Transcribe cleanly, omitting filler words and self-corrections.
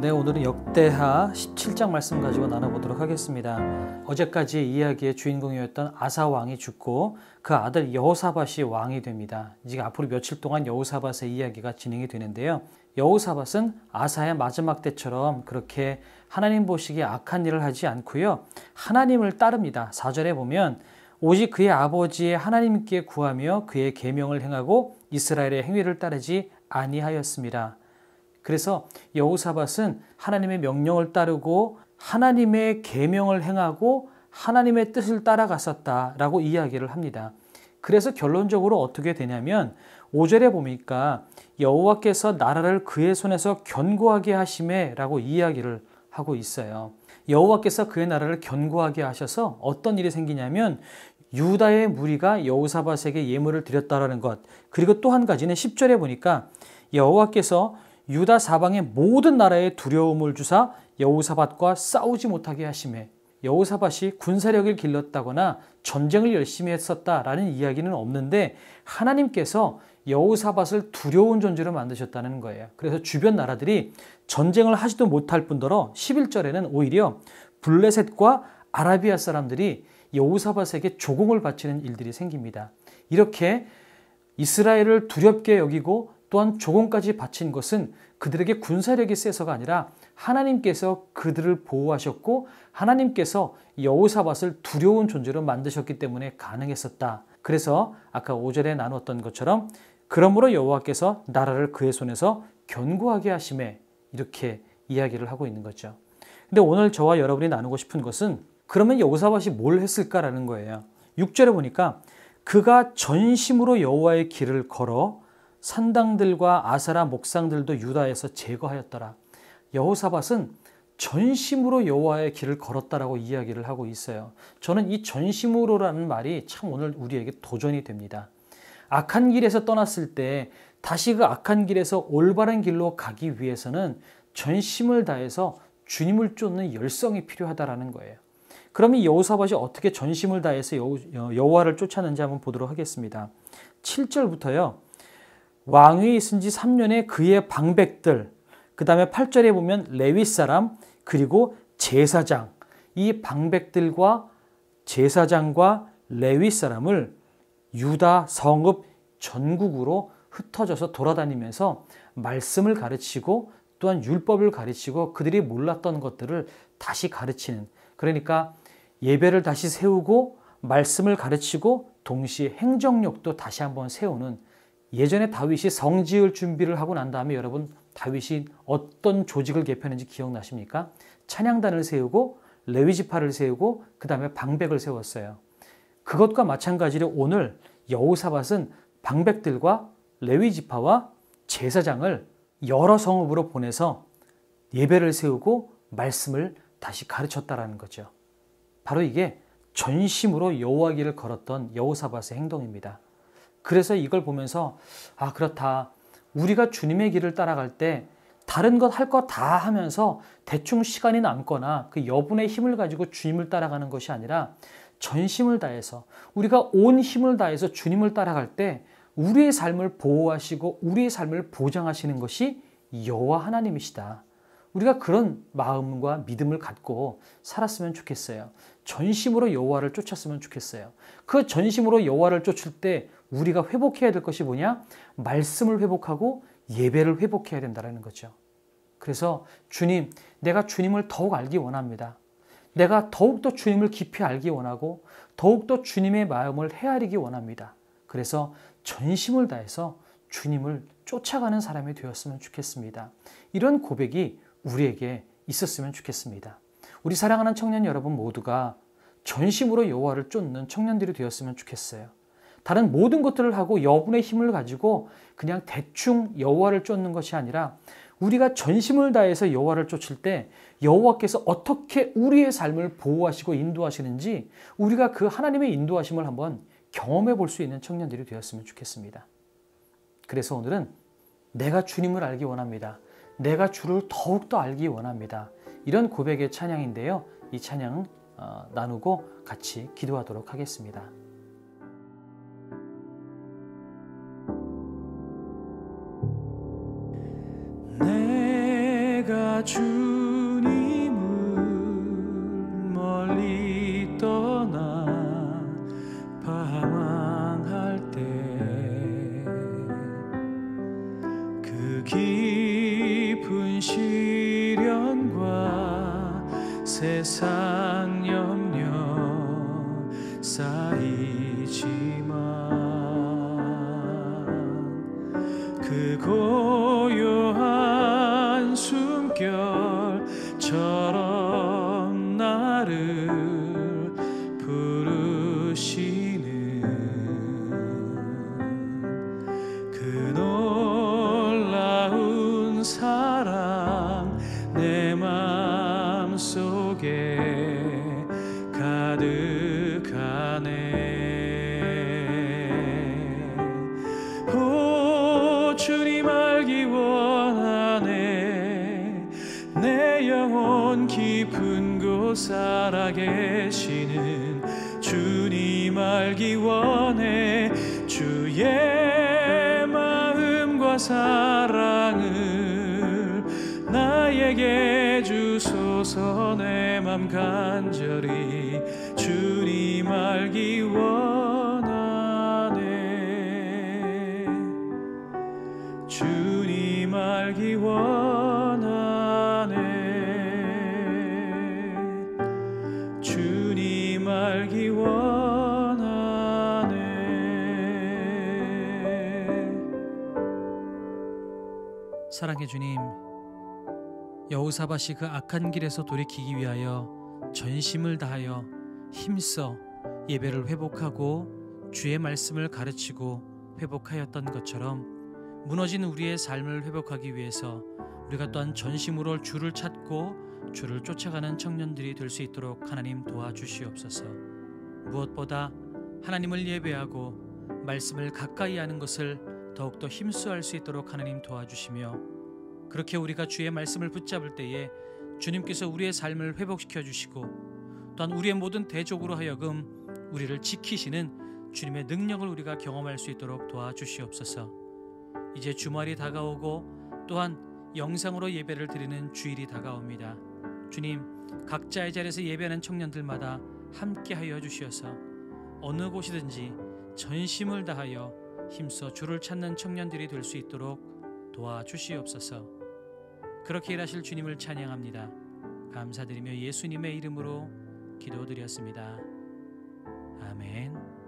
네, 오늘은 역대하 17장 말씀 가지고 나눠보도록 하겠습니다. 어제까지 이야기의 주인공이었던 아사 왕이 죽고 그 아들 여호사밧이 왕이 됩니다. 이제 앞으로 며칠 동안 여호사밧의 이야기가 진행이 되는데요. 여호사밧은 아사의 마지막 때처럼 그렇게 하나님 보시기에 악한 일을 하지 않고요. 하나님을 따릅니다. 4절에 보면 오직 그의 아버지의 하나님께 구하며 그의 계명을 행하고 이스라엘의 행위를 따르지 아니하였습니다. 그래서 여호사밧은 하나님의 명령을 따르고 하나님의 계명을 행하고 하나님의 뜻을 따라갔었다라고 이야기를 합니다. 그래서 결론적으로 어떻게 되냐면 5절에 보니까 여호와께서 나라를 그의 손에서 견고하게 하심에라고 이야기를 하고 있어요. 여호와께서 그의 나라를 견고하게 하셔서 어떤 일이 생기냐면 유다의 무리가 여호사밧에게 예물을 드렸다라는 것, 그리고 또 한 가지는 10절에 보니까 여호와께서 유다 사방의 모든 나라에 두려움을 주사 여호사밧과 싸우지 못하게 하심에, 여호사밧이 군사력을 길렀다거나 전쟁을 열심히 했었다라는 이야기는 없는데 하나님께서 여호사밧을 두려운 존재로 만드셨다는 거예요. 그래서 주변 나라들이 전쟁을 하지도 못할 뿐더러 11절에는 오히려 블레셋과 아라비아 사람들이 여호사밧에게 조공을 바치는 일들이 생깁니다. 이렇게 이스라엘을 두렵게 여기고 또한 조공까지 바친 것은 그들에게 군사력이 세서가 아니라 하나님께서 그들을 보호하셨고 하나님께서 여호사밧을 두려운 존재로 만드셨기 때문에 가능했었다. 그래서 아까 5절에 나눴던 것처럼 그러므로 여호와께서 나라를 그의 손에서 견고하게 하심에, 이렇게 이야기를 하고 있는 거죠. 근데 오늘 저와 여러분이 나누고 싶은 것은 그러면 여호사밧이 뭘 했을까라는 거예요. 6절에 보니까 그가 전심으로 여호와의 길을 걸어 산당들과 아세라 목상들도 유다에서 제거하였더라. 여호사밧은 전심으로 여호와의 길을 걸었다라고 이야기를 하고 있어요. 저는 이 전심으로라는 말이 참 오늘 우리에게 도전이 됩니다. 악한 길에서 떠났을 때 다시 그 악한 길에서 올바른 길로 가기 위해서는 전심을 다해서 주님을 쫓는 열성이 필요하다라는 거예요. 그럼 이 여호사밧이 어떻게 전심을 다해서 여호와를 쫓았는지 한번 보도록 하겠습니다. 7절부터요. 왕위에 있은 지 3년에 그의 방백들, 그 다음에 8절에 보면 레위 사람, 그리고 제사장, 이 방백들과 제사장과 레위 사람을 유다 성읍 전국으로 흩어져서 돌아다니면서 말씀을 가르치고 또한 율법을 가르치고 그들이 몰랐던 것들을 다시 가르치는, 그러니까 예배를 다시 세우고 말씀을 가르치고 동시에 행정력도 다시 한번 세우는, 예전에 다윗이 성 지을 준비를 하고 난 다음에 여러분 다윗이 어떤 조직을 개편했는지 기억나십니까? 찬양단을 세우고 레위지파를 세우고 그 다음에 방백을 세웠어요. 그것과 마찬가지로 오늘 여호사밧은 방백들과 레위지파와 제사장을 여러 성읍으로 보내서 예배를 세우고 말씀을 다시 가르쳤다라는 거죠. 바로 이게 전심으로 여호와 길을 걸었던 여호사밧의 행동입니다. 그래서 이걸 보면서 아, 그렇다. 우리가 주님의 길을 따라갈 때 다른 것 할 거 다 하면서 대충 시간이 남거나 그 여분의 힘을 가지고 주님을 따라가는 것이 아니라 전심을 다해서 우리가 온 힘을 다해서 주님을 따라갈 때 우리의 삶을 보호하시고 우리의 삶을 보장하시는 것이 여호와 하나님이시다. 우리가 그런 마음과 믿음을 갖고 살았으면 좋겠어요. 전심으로 여호와를 쫓았으면 좋겠어요. 그 전심으로 여호와를 쫓을 때 우리가 회복해야 될 것이 뭐냐? 말씀을 회복하고 예배를 회복해야 된다는 거죠. 그래서 주님, 내가 주님을 더욱 알기 원합니다. 내가 더욱더 주님을 깊이 알기 원하고 더욱더 주님의 마음을 헤아리기 원합니다. 그래서 전심을 다해서 주님을 쫓아가는 사람이 되었으면 좋겠습니다. 이런 고백이 우리에게 있었으면 좋겠습니다. 우리 사랑하는 청년 여러분 모두가 전심으로 여호와를 쫓는 청년들이 되었으면 좋겠어요. 다른 모든 것들을 하고 여분의 힘을 가지고 그냥 대충 여호와를 쫓는 것이 아니라 우리가 전심을 다해서 여호와를 쫓을 때 여호와께서 어떻게 우리의 삶을 보호하시고 인도하시는지 우리가 그 하나님의 인도하심을 한번 경험해 볼 수 있는 청년들이 되었으면 좋겠습니다. 그래서 오늘은 내가 주님을 알기 원합니다. 내가 주를 더욱더 알기 원합니다. 이런 고백의 찬양인데요. 이 찬양은 나누고 같이 기도하도록 하겠습니다. 내가 주님을 멀리 떠나 방황할 때 그 깊은 시련과 세상 염려 쌓이지만 그 고요한 숨결처럼 나를 부르시는 그 놀라운 사랑 내 마음속에 가득하네. 오 주님 알기 원하네. 내 영혼 깊은 곳 살아계시는 주님 알기 원해. 주의 마음과 사랑을 나에게 주소서. 내 맘 간절히 주님 알기 원하네. 주님 알기 원하네. 주님 알기 원하네. 사랑해 주님, 여호사밧이 그 악한 길에서 돌이키기 위하여 전심을 다하여 힘써 예배를 회복하고 주의 말씀을 가르치고 회복하였던 것처럼 무너진 우리의 삶을 회복하기 위해서 우리가 또한 전심으로 주를 찾고 주를 쫓아가는 청년들이 될 수 있도록 하나님 도와주시옵소서. 무엇보다 하나님을 예배하고 말씀을 가까이 하는 것을 더욱더 힘써할 수 있도록 하나님 도와주시며, 그렇게 우리가 주의 말씀을 붙잡을 때에 주님께서 우리의 삶을 회복시켜 주시고 또한 우리의 모든 대적으로 하여금 우리를 지키시는 주님의 능력을 우리가 경험할 수 있도록 도와주시옵소서. 이제 주말이 다가오고 또한 영상으로 예배를 드리는 주일이 다가옵니다. 주님, 각자의 자리에서 예배하는 청년들마다 함께하여 주시어서 어느 곳이든지 전심을 다하여 힘써 주를 찾는 청년들이 될 수 있도록 도와주시옵소서. 그렇게 일하실 주님을 찬양합니다. 감사드리며 예수님의 이름으로 기도드렸습니다. 아멘.